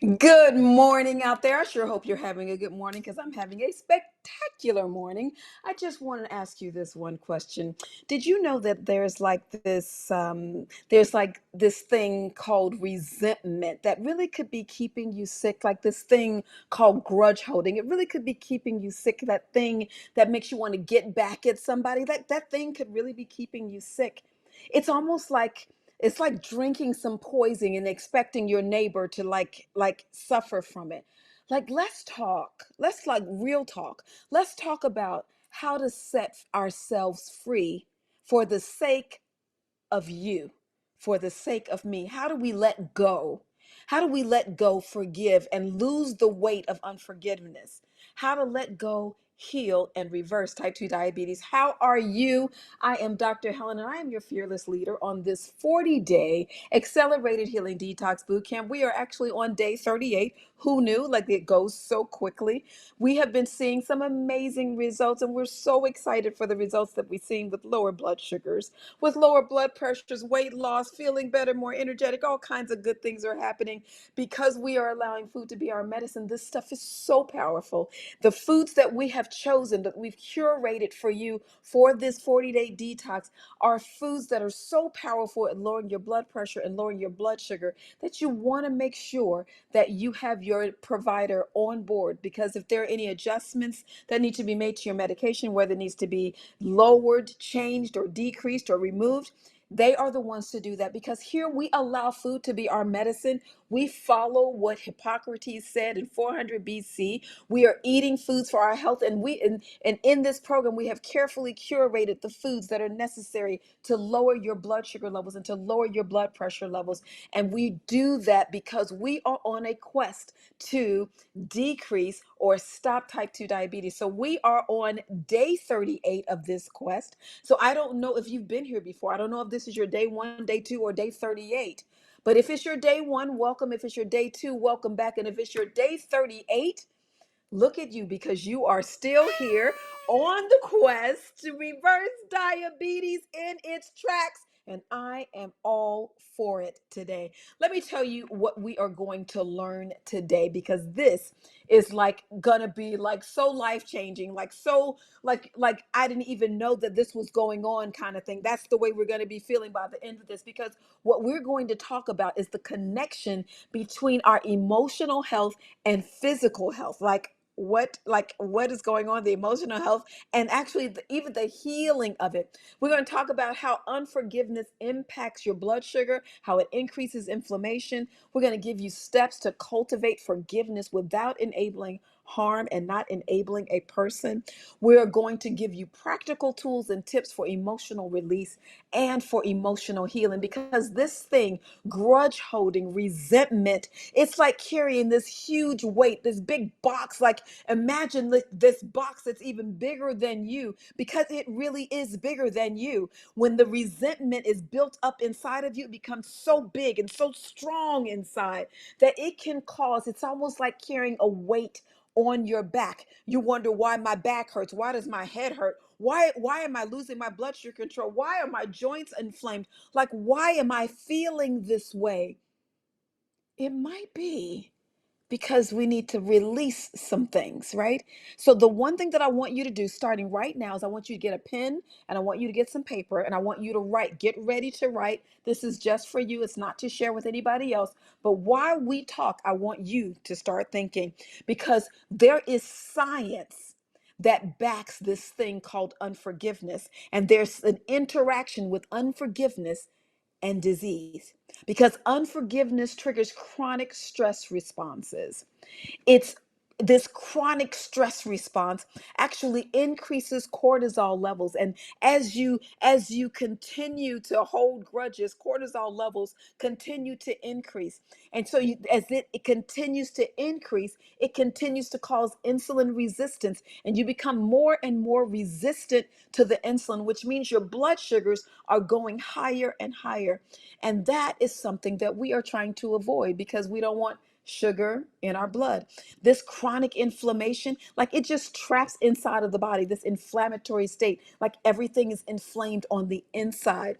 Good morning out there. I sure hope you're having a good morning because I'm having a spectacular morning. I just want to ask you this one question. Did you know that there's like this thing called resentment that really could be keeping you sick, like this thing called grudge holding. It really could be keeping you sick, that thing that makes you want to get back at somebody. That thing could really be keeping you sick. It's almost like it's like drinking some poison and expecting your neighbor to like suffer from it. Like let's talk. Let's like real talk. Let's talk about how to set ourselves free for the sake of you, for the sake of me. How do we let go? How do we let go, forgive, and lose the weight of unforgiveness? How to let go, heal, and reverse type 2 diabetes. How are you? I am Dr. Helen, and I am your fearless leader on this 40-day accelerated healing detox boot camp. We are actually on day 38. Who knew? Like it goes so quickly. We have been seeing some amazing results, and we're so excited for the results that we've seen with lower blood sugars, with lower blood pressures, weight loss, feeling better, more energetic. All kinds of good things are happening because we are allowing food to be our medicine. This stuff is so powerful. The foods that we have chosen, that we've curated for you for this 40-day detox, are foods that are so powerful at lowering your blood pressure and lowering your blood sugar that you want to make sure that you have your provider on board. Because if there are any adjustments that need to be made to your medication, whether it needs to be lowered, changed, or decreased or removed, they are the ones to do that, because here we allow food to be our medicine. We follow what Hippocrates said in 400 BC. We are eating foods for our health, and in this program we have carefully curated the foods that are necessary to lower your blood sugar levels and to lower your blood pressure levels. And we do that because we are on a quest to decrease or stop type 2 diabetes. So we are on day 38 of this quest. So I don't know if you've been here before. I don't know if this is your day 1, day 2, or day 38. But if it's your day 1, welcome. If it's your day 2, welcome back. And if it's your day 38, look at you, because you are still here on the quest to reverse diabetes in its tracks. And I am all for it today. Let me tell you what we are going to learn today, because this is like gonna be like so life-changing, like so like I didn't even know that this was going on kind of thing. That's the way we're going to be feeling by the end of this, because what we're going to talk about is the connection between our emotional health and physical health. Like what is going on, the emotional health, and actually even the healing of it. We're going to talk about how unforgiveness impacts your blood sugar, how it increases inflammation. We're going to give you steps to cultivate forgiveness without enabling harm and not enabling a person. We're going to give you practical tools and tips for emotional release and for emotional healing, because this thing, grudge holding, resentment, it's like carrying this huge weight, this big box. Like imagine this box that's even bigger than you, because it really is bigger than you. When the resentment is built up inside of you, it becomes so big and so strong inside that it can cause, it's almost like carrying a weight on your back. You wonder why my back hurts. Why does my head hurt? Why am I losing my blood sugar control? Why are my joints inflamed? Like, why am I feeling this way? It might be because we need to release some things, right? So the one thing that I want you to do starting right now is I want you to get a pen, and I want you to get some paper, and I want you to write. Get ready to write. This is just for you. It's not to share with anybody else. But while we talk, I want you to start thinking, because there is science that backs this thing called unforgiveness. And there's an interaction with unforgiveness and disease, because unforgiveness triggers chronic stress responses. It's this chronic stress response actually increases cortisol levels, and as you continue to hold grudges, cortisol levels continue to increase. And so as it continues to increase, it continues to cause insulin resistance, and you become more and more resistant to the insulin, which means your blood sugars are going higher and higher. And that is something that we are trying to avoid, because we don't want sugar in our blood. This chronic inflammation, like it just traps inside of the body, this inflammatory state, like everything is inflamed on the inside.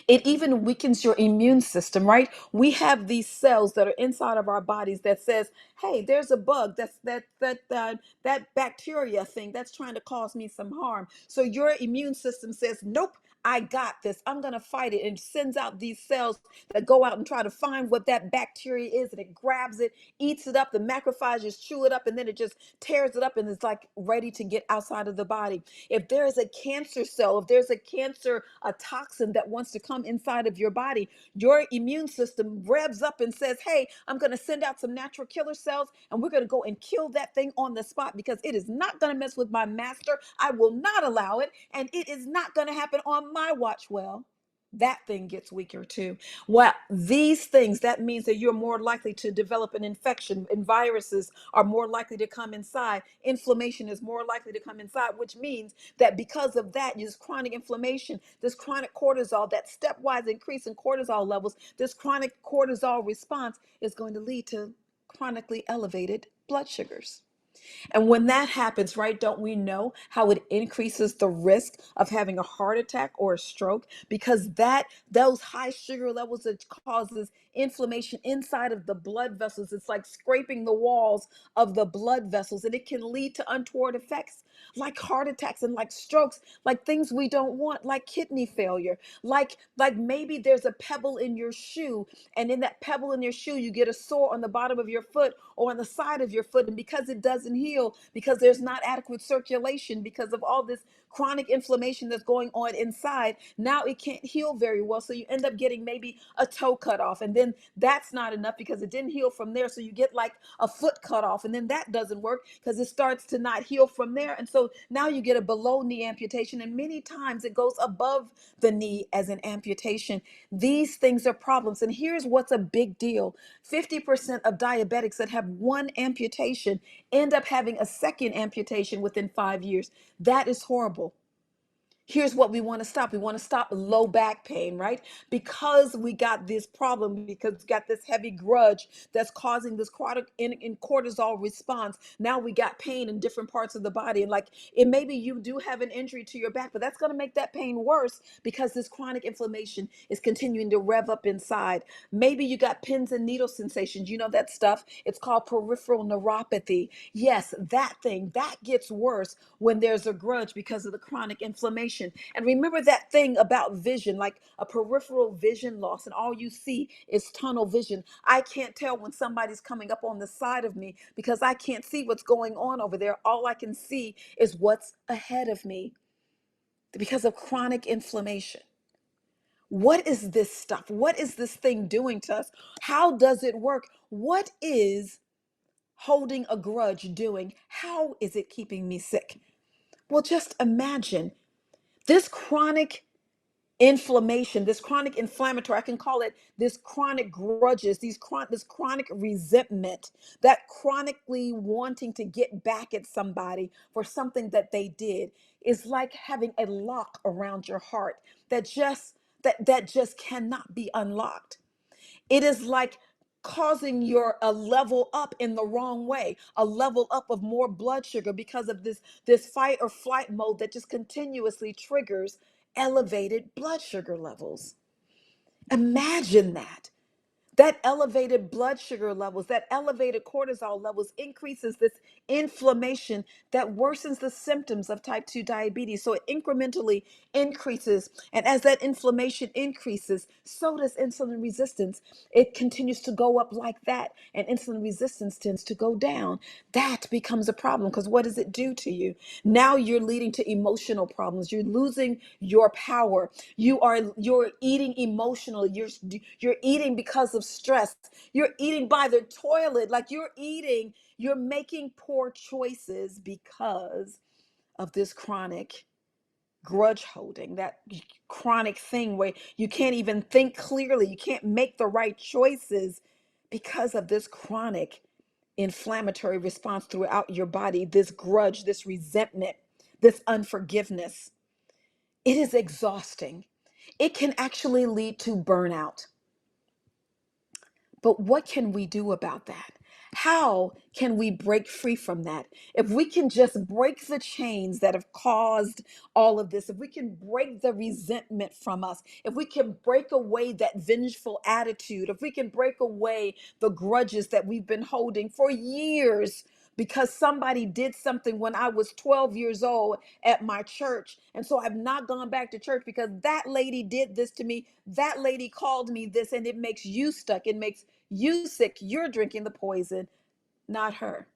It even weakens your immune system, right? We have these cells that are inside of our bodies that says, "Hey, there's a bug. That bacteria thing that's trying to cause me some harm." So your immune system says, "Nope, I got this. I'm going to fight it," and sends out these cells that go out and try to find what that bacteria is, and it grabs it, eats it up. The macrophages chew it up, and then it just tears it up, and it's like ready to get outside of the body. If there is a cancer cell, if there's a cancer, a toxin that wants to come inside of your body, your immune system revs up and says, "Hey, I'm going to send out some natural killer cells, and we're going to go and kill that thing on the spot because it is not going to mess with my master. I will not allow it, and it is not going to happen on my watch." Well, that thing gets weaker too. Well, these things, that means that you're more likely to develop an infection, and viruses are more likely to come inside. Inflammation is more likely to come inside, which means that because of that, this chronic inflammation, this chronic cortisol, that stepwise increase in cortisol levels, this chronic cortisol response is going to lead to chronically elevated blood sugars. And when that happens, right, don't we know how it increases the risk of having a heart attack or a stroke? Because those high sugar levels, that causes inflammation inside of the blood vessels. It's like scraping the walls of the blood vessels, and it can lead to untoward effects like heart attacks and like strokes, like things we don't want, like kidney failure, like maybe there's a pebble in your shoe, and in that pebble in your shoe you get a sore on the bottom of your foot or on the side of your foot, and because it doesn't heal, because there's not adequate circulation, because of all this chronic inflammation that's going on inside, now it can't heal very well, so you end up getting maybe a toe cut off, and then that's not enough because it didn't heal from there, so you get like a foot cut off, and then that doesn't work because it starts to not heal from there, and so now you get a below knee amputation, and many times it goes above the knee as an amputation. These things are problems, and here's what's a big deal: 50% of diabetics that have one amputation end up having a second amputation within 5 years. That is horrible. Here's what we want to stop. We want to stop low back pain, right? Because we got this problem, because we got this heavy grudge that's causing this chronic in cortisol response. Now we got pain in different parts of the body. And like it maybe you do have an injury to your back, but that's going to make that pain worse because this chronic inflammation is continuing to rev up inside. Maybe you got pins and needle sensations. You know that stuff. It's called peripheral neuropathy. Yes, that thing that gets worse when there's a grudge because of the chronic inflammation. And remember that thing about vision, like a peripheral vision loss, and all you see is tunnel vision. I can't tell when somebody's coming up on the side of me because I can't see what's going on over there. All I can see is what's ahead of me because of chronic inflammation. What is this stuff? What is this thing doing to us? How does it work? What is holding a grudge doing? How is it keeping me sick? Well, just imagine this chronic inflammation, this chronic inflammatory, I can call it this chronic grudges, this chronic resentment, that chronically wanting to get back at somebody for something that they did is like having a lock around your heart that just cannot be unlocked. It is like causing your a level up in the wrong way, a level up of more blood sugar because of this fight or flight mode that just continuously triggers elevated blood sugar levels. Imagine that elevated blood sugar levels, that elevated cortisol levels increases this inflammation that worsens the symptoms of type 2 diabetes. So it incrementally increases. And as that inflammation increases, so does insulin resistance. It continues to go up like that, and insulin resistance tends to go down. That becomes a problem because what does it do to you? Now you're leading to emotional problems. You're losing your power. You're eating emotionally. You're eating because of stress. You're eating by the toilet. Like you're making poor choices because of this chronic grudge holding, that chronic thing where you can't even think clearly. You can't make the right choices because of this chronic inflammatory response throughout your body, this grudge, this resentment, this unforgiveness. It is exhausting. It can actually lead to burnout. But what can we do about that? How can we break free from that? If we can just break the chains that have caused all of this, if we can break the resentment from us, if we can break away that vengeful attitude, if we can break away the grudges that we've been holding for years because somebody did something when I was 12 years old at my church. And so I've not gone back to church because that lady did this to me. That lady called me this, and it makes you stuck. It makes you sick. You're drinking the poison, not her.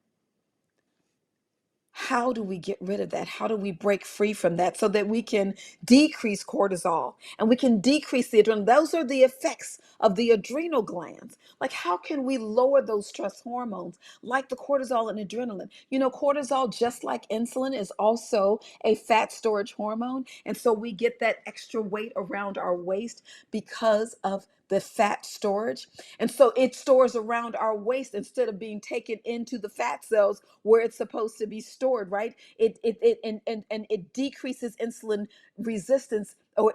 How do we get rid of that? How do we break free from that so that we can decrease cortisol and we can decrease the adrenaline? Those are the effects of the adrenal glands. Like, how can we lower those stress hormones like the cortisol and adrenaline? You know, cortisol, just like insulin, is also a fat storage hormone. And so we get that extra weight around our waist because of the fat storage. And so it stores around our waist instead of being taken into the fat cells where it's supposed to be stored, right? And it decreases insulin resistance, or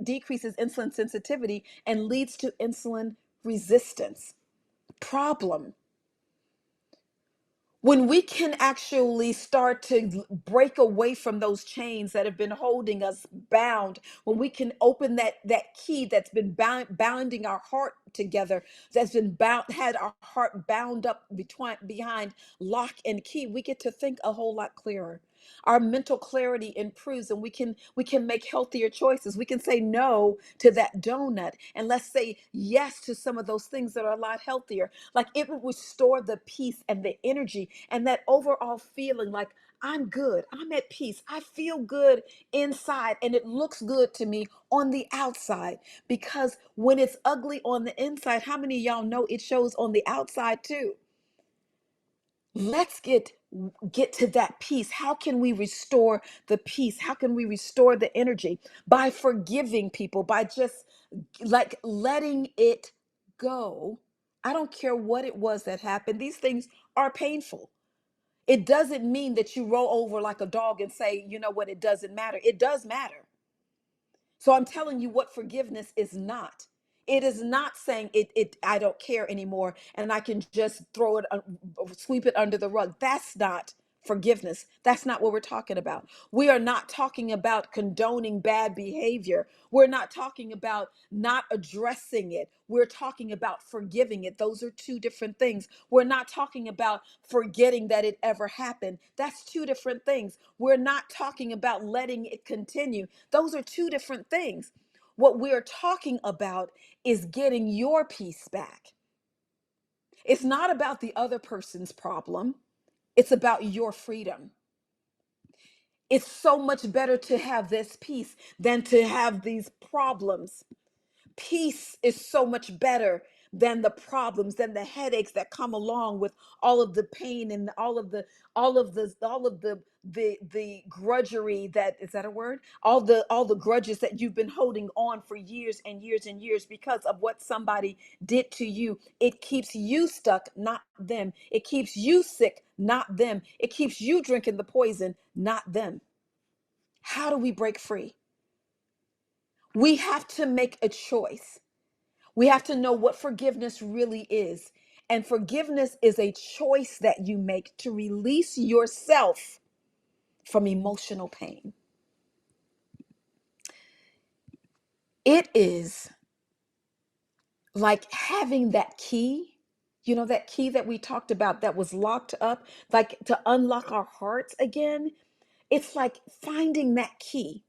decreases insulin sensitivity, and leads to insulin resistance. Problem. When we can actually start to break away from those chains that have been holding us bound, when we can open that key that's been bounding our heart together, that's been had our heart bound up behind lock and key, we get to think a whole lot clearer. Our mental clarity improves, and we can make healthier choices. We can say no to that donut, and let's say yes to some of those things that are a lot healthier. Like, it will restore the peace and the energy and that overall feeling like I'm good, I'm at peace, I feel good inside, and it looks good to me on the outside. Because when it's ugly on the inside, how many of y'all know it shows on the outside too? Let's get to that peace. How can we restore the peace? How can we restore the energy? By forgiving people, by just like letting it go. I don't care what it was that happened. These things are painful. It doesn't mean that you roll over like a dog and say, you know what, it doesn't matter. It does matter. So I'm telling you what forgiveness is not. It is not saying it I don't care anymore and I can just throw it, sweep it under the rug. That's not forgiveness. That's not what we're talking about. We are not talking about condoning bad behavior. We're not talking about not addressing it. We're talking about forgiving it. Those are two different things. We're not talking about forgetting that it ever happened. That's two different things. We're not talking about letting it continue. Those are two different things. What we're talking about is getting your peace back. It's not about the other person's problem. It's about your freedom. It's so much better to have this peace than to have these problems. Peace is so much better than the problems, than the headaches that come along with all of the pain and all of the grudgery, that is that a word, all the grudges that you've been holding on for years and years and years because of what somebody did to you. It keeps you stuck, not them. It keeps you sick, not them. It keeps you drinking the poison, not them. How do we break free? We have to make a choice. We have to know what forgiveness really is. And forgiveness is a choice that you make to release yourself from emotional pain. It is like having that key, that key that we talked about that was locked up, like to unlock our hearts again. It's like finding that key.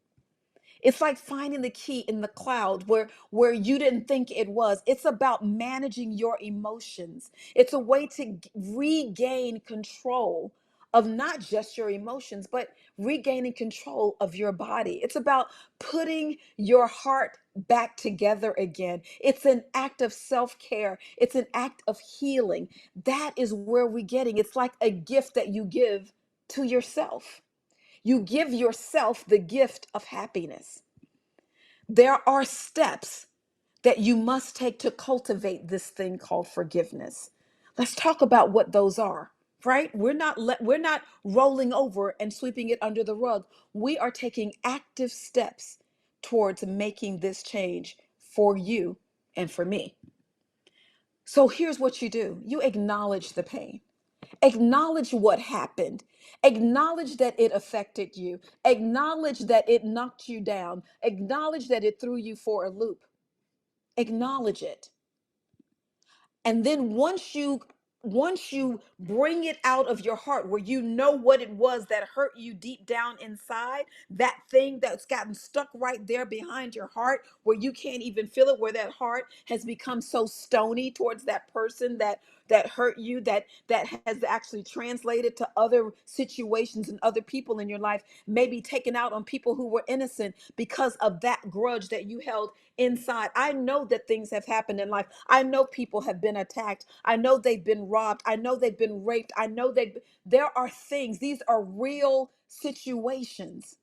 It's like finding the key in the cloud where you didn't think it was. It's about managing your emotions. It's a way to regain control of not just your emotions, but regaining control of your body. It's about putting your heart back together again. It's an act of self-care. It's an act of healing. That is where we're getting. It's like a gift that you give to yourself. You give yourself the gift of happiness. There are steps that you must take to cultivate this thing called forgiveness. Let's talk about what those are, right? We're not rolling over and sweeping it under the rug. We are taking active steps towards making this change for you and for me. So here's what you do: you acknowledge the pain, acknowledge what happened, acknowledge that it affected you, acknowledge that it knocked you down, acknowledge that it threw you for a loop, acknowledge it. And then once you bring it out of your heart, where you know what it was that hurt you deep down inside, that thing that's gotten stuck right there behind your heart, where you can't even feel it, where that heart has become so stony towards that person that hurt you, that has actually translated to other situations and other people in your life, maybe taken out on people who were innocent because of that grudge that you held inside. I know that things have happened in life. I know people have been attacked. I know they've been robbed. I know they've been raped. I know there are things, these are real situations.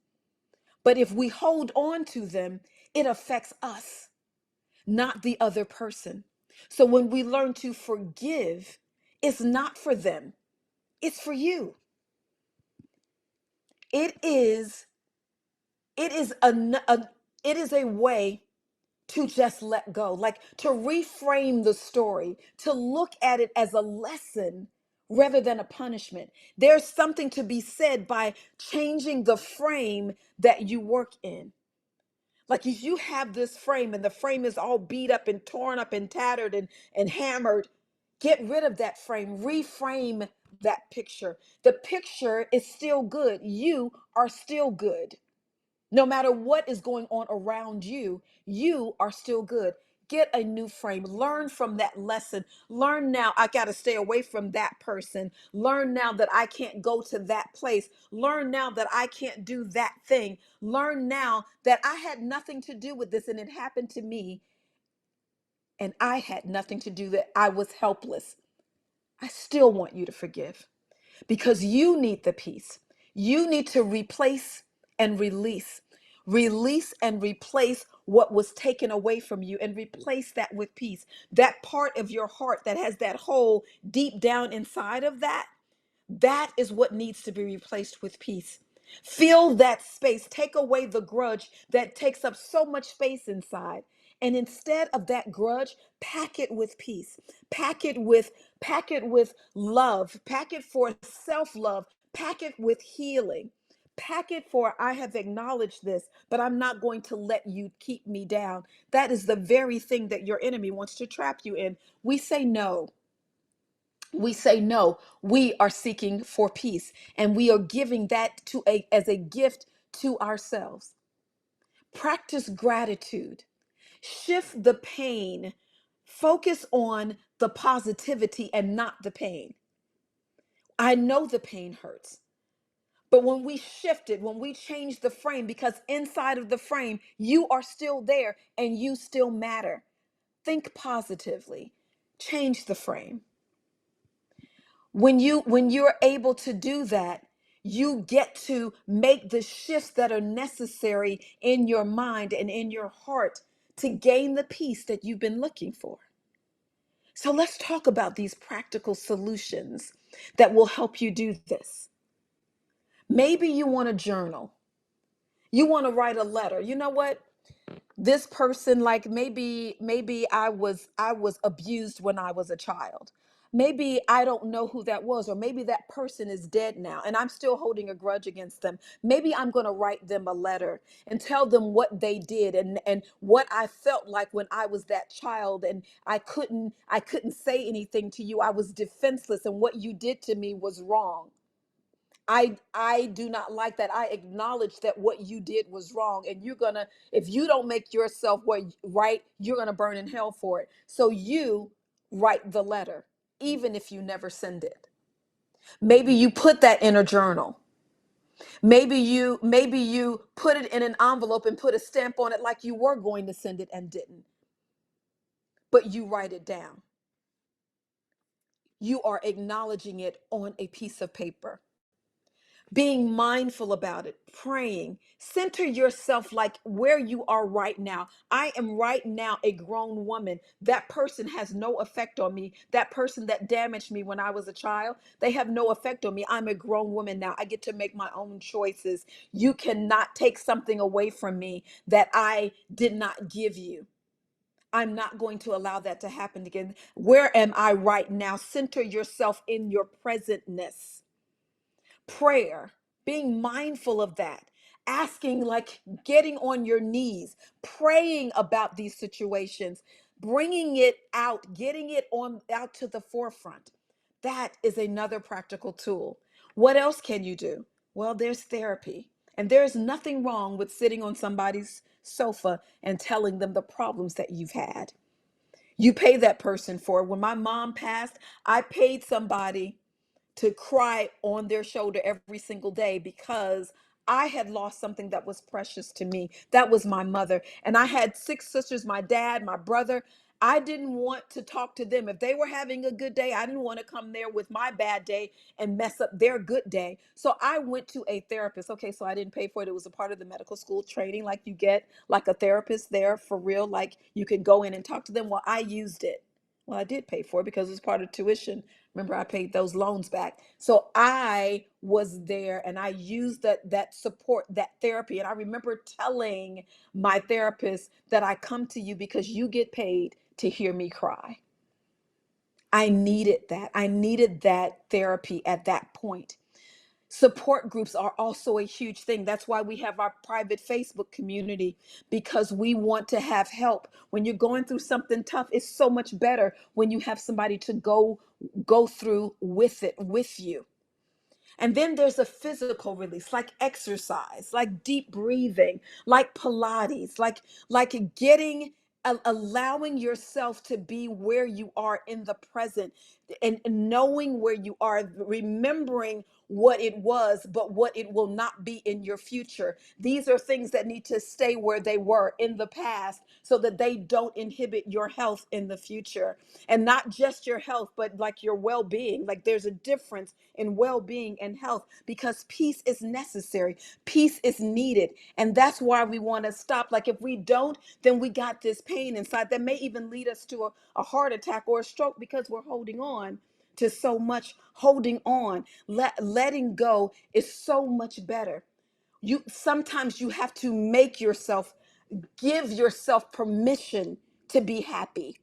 But if we hold on to them, it affects us, not the other person. So when we learn to forgive, it's not for them, it's for you. It is it is it is a way to just let go, like to reframe the story, to look at it as a lesson rather than a punishment. There's something to be said by changing the frame that you work in. Like if you have this frame and the frame is all beat up and torn up and tattered and hammered, get rid of that frame, reframe that picture. The picture is still good. You are still good. No matter what is going on around you, you are still good. Get a new frame. Learn from that lesson. Learn now, I got to stay away from that person. Learn now that I can't go to that place. Learn now that I can't do that thing. Learn now that I had nothing to do with this and it happened to me and I had nothing to do that. I was helpless. I still want you to forgive because you need the peace. You need to replace and release. Release and replace what was taken away from you and replace that with peace. That part of your heart that has that hole deep down inside of that, that is what needs to be replaced with peace. Fill that space. Take away the grudge that takes up so much space inside. And instead of that grudge, pack it with peace. Pack it with love. Pack it for self-love. Pack it with healing. Pack it for I have acknowledged this, but I'm not going to let you keep me down. That is the very thing that your enemy wants to trap you in. We say no. We say no. We are seeking for peace and we are giving that to a as a gift to ourselves. Practice gratitude. Shift the pain. Focus on the positivity and not the pain. I know the pain hurts. But when we shift it, when we change the frame, because inside of the frame, you are still there and you still matter. Think positively. Change the frame. When you're able to do that, you get to make the shifts that are necessary in your mind and in your heart to gain the peace that you've been looking for. So let's talk about these practical solutions that will help you do this. Maybe you want to journal. You want to write a letter. You know what? This person, like maybe I was abused when I was a child. Maybe I don't know who that was, or maybe that person is dead now and I'm still holding a grudge against them. Maybe I'm going to write them a letter and tell them what they did and what I felt like when I was that child and I couldn't say anything to you. I was defenseless and what you did to me was wrong. I do not like that. I acknowledge that what you did was wrong, and you're gonna, if you don't make yourself right, you're gonna burn in hell for it. So you write the letter, even if you never send it. Maybe you put that in a journal. Maybe you put it in an envelope and put a stamp on it like you were going to send it and didn't. But you write it down. You are acknowledging it on a piece of paper. Being mindful about it, praying, center yourself like where you are right now. I am right now a grown woman. That person has no effect on me. That person that damaged me when I was a child, they have no effect on me. I'm a grown woman now. I get to make my own choices. You cannot take something away from me that I did not give you. I'm not going to allow that to happen again. Where am I right now? Center yourself in your presentness. Prayer, being mindful of that, asking, like getting on your knees, praying about these situations, bringing it out, getting it on out to the forefront. That is another practical tool. What else can you do? Well, there's therapy. And there's nothing wrong with sitting on somebody's sofa and telling them the problems that you've had. You pay that person for it. When my mom passed, I paid somebody to cry on their shoulder every single day because I had lost something that was precious to me. That was my mother. And I had six sisters, my dad, my brother. I didn't want to talk to them. If they were having a good day, I didn't want to come there with my bad day and mess up their good day. So I went to a therapist. Okay, so I didn't pay for it. It was a part of the medical school training, like you get like a therapist there for real, like you can go in and talk to them. Well, I used it. Well, I did pay for it because it was part of tuition. Remember, I paid those loans back. So I was there and I used that support, that therapy. And I remember telling my therapist that I come to you because you get paid to hear me cry. I needed that. I needed that therapy at that point. Support groups are also a huge thing. That's why we have our private Facebook community, because we want to have help. When you're going through something tough, it's so much better when you have somebody to go through with it with you. And then there's a physical release, like exercise, like deep breathing, like Pilates, like getting allowing yourself to be where you are in the present, and knowing where you are, remembering what it was, but what it will not be in your future. These are things that need to stay where they were in the past so that they don't inhibit your health in the future. And not just your health, but like your well-being. Like there's a difference in well-being and health, because peace is necessary, peace is needed. And that's why we want to stop. Like if we don't, then we got this pain inside that may even lead us to a heart attack or a stroke, because we're holding on to so much. Holding on, letting go is so much better. You sometimes you have to make yourself, give yourself permission to be happy.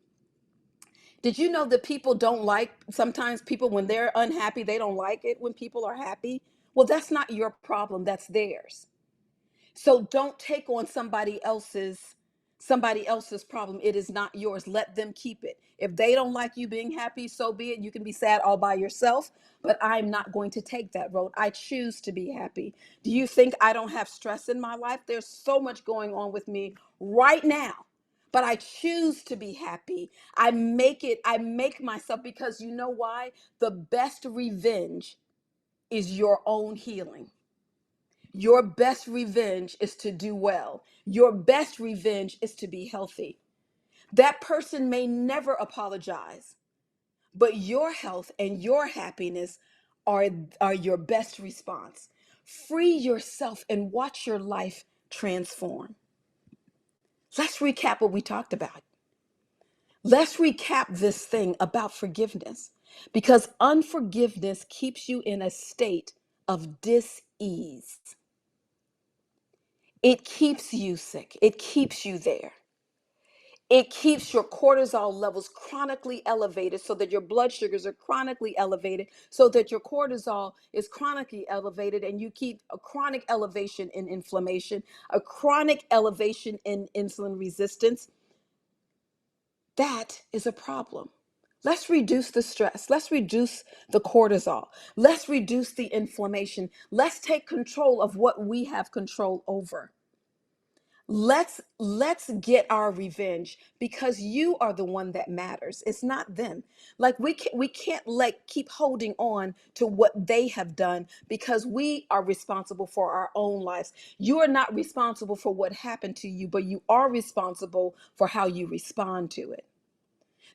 Did you know that people don't like, sometimes people, when they're unhappy, they don't like it when people are happy? Well, that's not your problem, that's theirs. So don't take on somebody else's problem. It is not yours. Let them keep it. If they don't like you being happy, so be it. You can be sad all by yourself, but I'm not going to take that road. I choose to be happy. Do you think I don't have stress in my life? There's so much going on with me right now, but I choose to be happy. I make myself, because you know why? The best revenge is your own healing. Your best revenge is to do well. Your best revenge is to be healthy. That person may never apologize, but your health and your happiness are, are your best response. Free yourself and watch your life transform. Let's recap what we talked about. Let's recap this thing about forgiveness, because unforgiveness keeps you in a state of dis-ease. It keeps you sick. It keeps you there. It keeps your cortisol levels chronically elevated, so that your blood sugars are chronically elevated, so that your cortisol is chronically elevated, and you keep a chronic elevation in inflammation, a chronic elevation in insulin resistance. That is a problem. Let's reduce the stress. Let's reduce the cortisol. Let's reduce the inflammation. Let's take control of what we have control over. Let's get our revenge, because you are the one that matters. It's not them. Like we can't like keep holding on to what they have done, because we are responsible for our own lives. You are not responsible for what happened to you, but you are responsible for how you respond to it.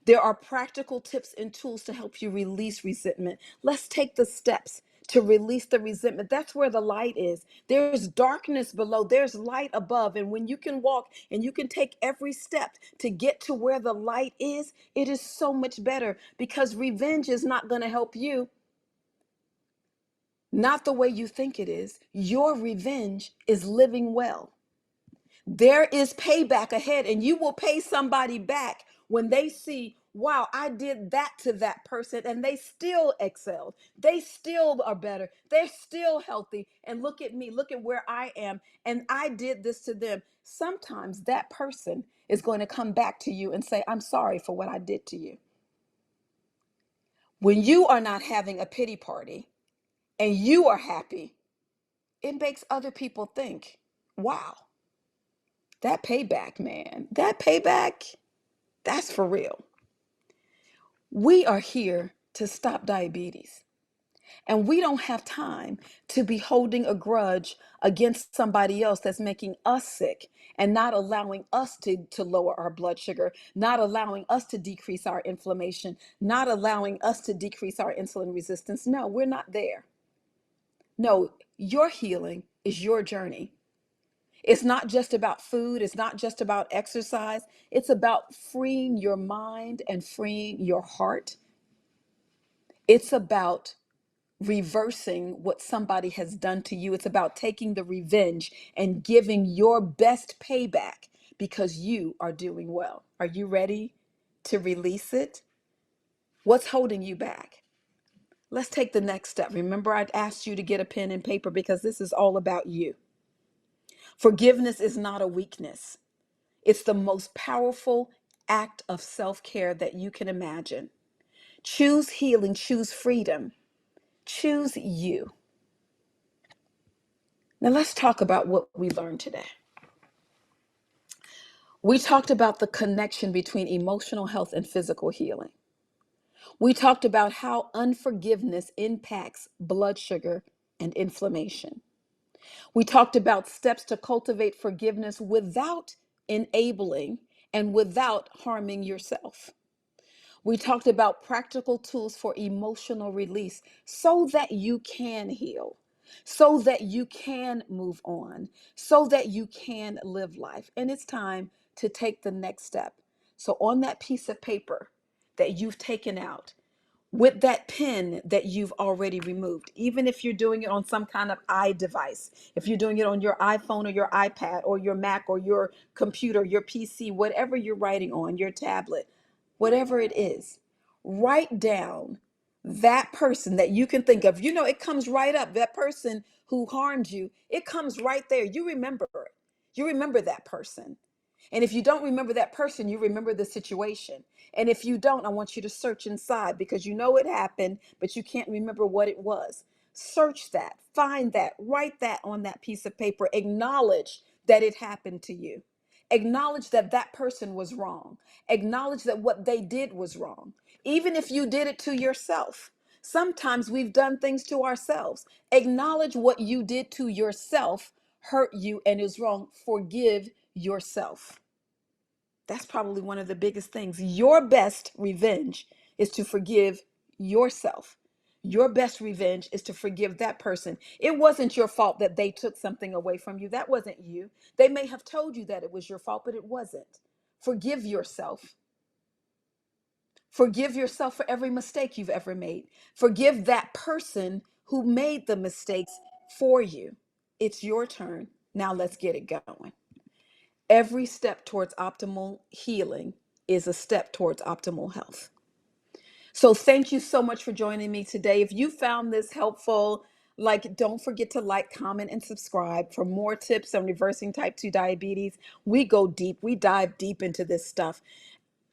There are practical tips and tools to help you release resentment. Let's take the steps to release the resentment. That's where the light is. There's darkness below, there's light above. And when you can walk and you can take every step to get to where the light is, it is so much better, because revenge is not going to help you. Not the way you think it is. Your revenge is living well. There is payback ahead, and you will pay somebody back when they see, wow, I did that to that person and they still excelled. They still are better. They're still healthy. And look at me, look at where I am. And I did this to them. Sometimes that person is going to come back to you and say, I'm sorry for what I did to you. When you are not having a pity party and you are happy, it makes other people think, wow, that payback, man, that payback, that's for real. We are here to stop diabetes, and we don't have time to be holding a grudge against somebody else that's making us sick and not allowing us to lower our blood sugar, not allowing us to decrease our inflammation, not allowing us to decrease our insulin resistance. No, we're not there. No, your healing is your journey. It's not just about food, it's not just about exercise. It's about freeing your mind and freeing your heart. It's about reversing what somebody has done to you. It's about taking the revenge and giving your best payback because you are doing well. Are you ready to release it? What's holding you back? Let's take the next step. Remember, I'd asked you to get a pen and paper because this is all about you. Forgiveness is not a weakness. It's the most powerful act of self-care that you can imagine. Choose healing, choose freedom, choose you. Now let's talk about what we learned today. We talked about the connection between emotional health and physical healing. We talked about how unforgiveness impacts blood sugar and inflammation. We talked about steps to cultivate forgiveness without enabling and without harming yourself. We talked about practical tools for emotional release so that you can heal, so that you can move on, so that you can live life. And it's time to take the next step. So, on that piece of paper that you've taken out, with that pen that you've already removed, even if you're doing it on some kind of device, if you're doing it on your iPhone or your iPad or your Mac or your computer, your PC, whatever you're writing on, your tablet, whatever it is, write down that person that you can think of. You know, it comes right up. That person who harmed you, it comes right there. You remember it. You remember that person. And if you don't remember that person, you remember the situation. And if you don't, I want you to search inside because you know it happened, but you can't remember what it was. Search that, find that, write that on that piece of paper. Acknowledge that it happened to you. Acknowledge that that person was wrong. Acknowledge that what they did was wrong. Even if you did it to yourself. Sometimes we've done things to ourselves. Acknowledge what you did to yourself hurt you and is wrong. Forgive yourself. That's probably one of the biggest things. Your best revenge is to forgive yourself. Your best revenge is to forgive that person. It wasn't your fault that they took something away from you. That wasn't you. They may have told you that it was your fault, but it wasn't. Forgive yourself. Forgive yourself for every mistake you've ever made. Forgive that person who made the mistakes for you. It's your turn. Now let's get it going. Every step towards optimal healing is a step towards optimal health. So thank you so much for joining me today. If you found this helpful, don't forget to like, comment, and subscribe for more tips on reversing type 2 diabetes. We go deep. We dive deep into this stuff.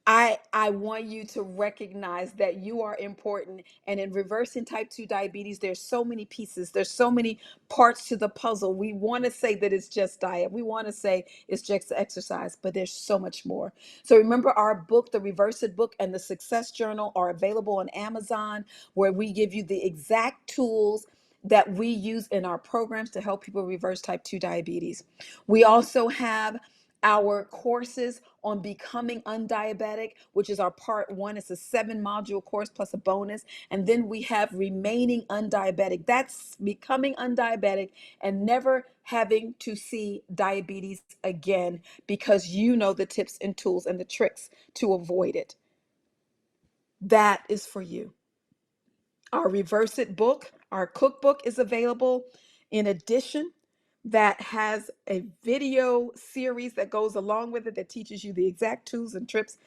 I want you to recognize that you are important. And in reversing type 2 diabetes, there's so many pieces. There's so many parts to the puzzle. We want to say that it's just diet. We want to say it's just exercise, but there's so much more. So remember, our book, the Reverse It book and the Success Journal, are available on Amazon, where we give you the exact tools that we use in our programs to help people reverse type 2 diabetes. We also have our courses on becoming undiabetic, which is our part one. It's a 7-module course plus a bonus. And then we have remaining undiabetic. That's becoming undiabetic and never having to see diabetes again because you know the tips and tools and the tricks to avoid it. That is for you. Our Reverse It book, our cookbook is available. In addition, that has a video series that goes along with it that teaches you the exact tools and tips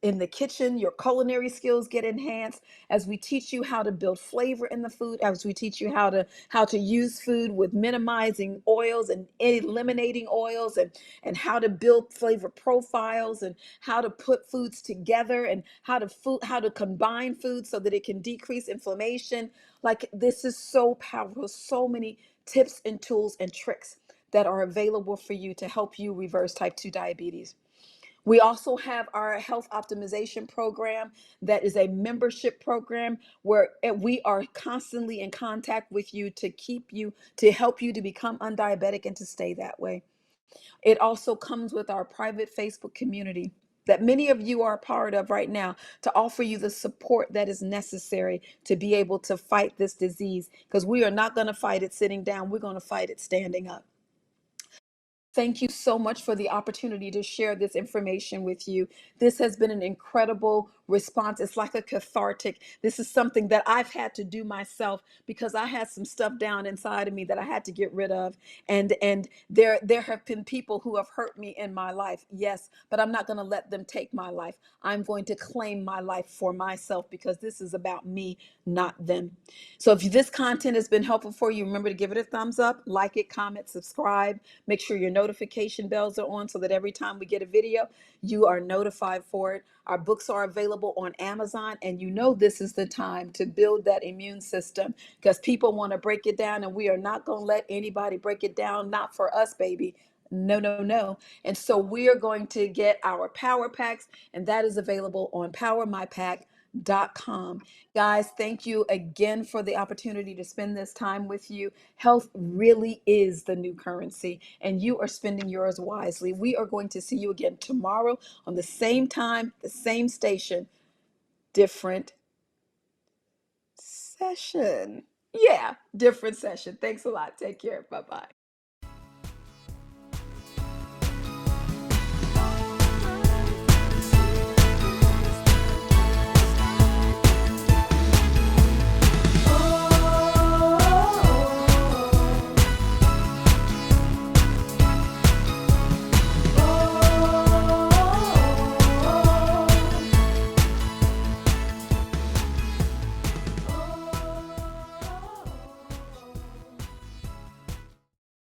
in the kitchen. Your culinary skills get enhanced as we teach you how to build flavor in the food, as we teach you how to use food with minimizing oils and eliminating oils, and how to build flavor profiles, and how to put foods together, and how to combine food so that it can decrease inflammation. Like, this is so powerful. So many tips and tools and tricks that are available for you to help you reverse type 2 diabetes. We also have our health optimization program that is a membership program where we are constantly in contact with you to help you to become undiabetic and to stay that way. It also comes with our private Facebook community that many of you are a part of right now, to offer you the support that is necessary to be able to fight this disease, because we are not going to fight it sitting down. We're going to fight it standing up. Thank you so much for the opportunity to share this information with you. This has been an incredible response. It's like a cathartic. This is something that I've had to do myself because I had some stuff down inside of me that I had to get rid of. And there have been people who have hurt me in my life. Yes, but I'm not going to let them take my life. I'm going to claim my life for myself because this is about me, not them. So if this content has been helpful for you, remember to give it a thumbs up, like it, comment, subscribe. Make sure your notification bells are on so that every time we get a video, you are notified for it. Our books are available on Amazon, and you know this is the time to build that immune system, because people want to break it down, and we are not going to let anybody break it down. Not for us, baby. No, no, no. And so we are going to get our power packs, and that is available on powermypack.com. Guys, thank you again for the opportunity to spend this time with you. Health really is the new currency, and you are spending yours wisely. We are going to see you again tomorrow on the same time, the same station, different session. Yeah, different session. Thanks a lot. Take care. Bye bye.